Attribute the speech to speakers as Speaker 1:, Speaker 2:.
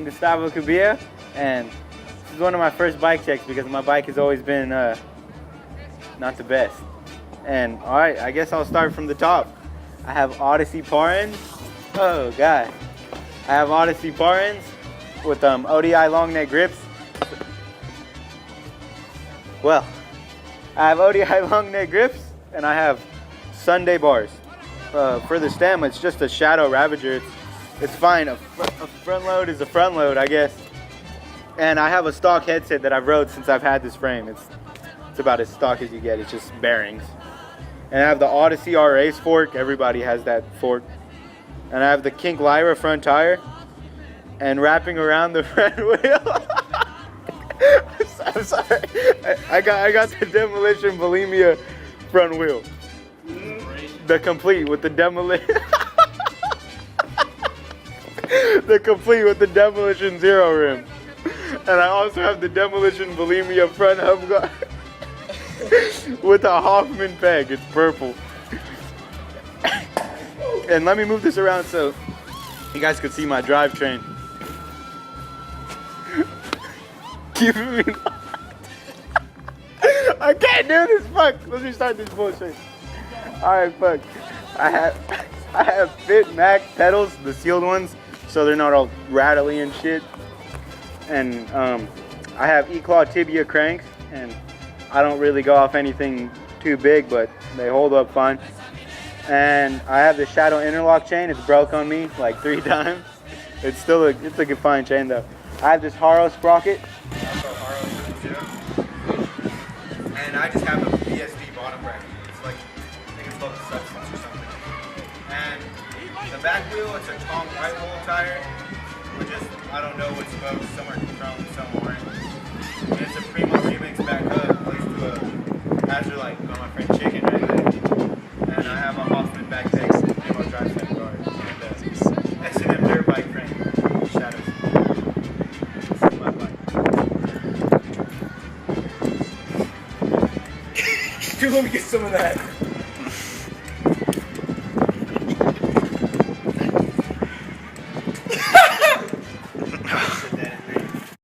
Speaker 1: Gustavo, and this is one of my first bike checks because my bike has always been not the best. And alright, I guess I'll start from the top. I have Odyssey Parins. Oh god. I have Odyssey Parins with ODI long neck grips. Well, I have ODI long neck grips and I have Sunday bars. For the stem, it's just a Shadow Ravager. It's fine. A front load is a front load, I guess. And I have a stock headset that I've rode since I've had this frame. It's about as stock as you get. It's just bearings. And I have the Odyssey R-Ace fork. Everybody has that fork. And I have the Kink Lyra front tire. And wrapping around the front wheel. I'm sorry. I got the Demolition Bulimia front wheel. The complete with the Demolition. The complete with the Demolition Zero rim. And I also have the Demolition Bulimia front hub guard with a Hoffman peg. It's purple. And let me move this around so you guys could see my drivetrain. Keeping me locked. I can't do this. Fuck. Let's restart this bullshit. Alright, fuck. I have Fit Mac pedals, the sealed ones, so they're not all rattly and shit. And I have E-Claw Tibia cranks, and I don't really go off anything too big, but they hold up fine. And I have the Shadow interlock chain. It's broke on me like 3 times. It's still a good fine chain though. I have this Haro sprocket. And I just have a BSD bottom bracket. It's like, I think it's called the Substance or something. And the back wheel, it's a Tom White Hole tire. Which is, I don't know what's supposed, somewhere chrome, some orange. And it's a Primo Remix back up, close to a Azurite by my friend Chicken right there. And I have a Hoffman back deck, Primo drive set guard. And S&M Dirt bike frame, Shadows. This is my bike.
Speaker 2: Dude, let me get some of that.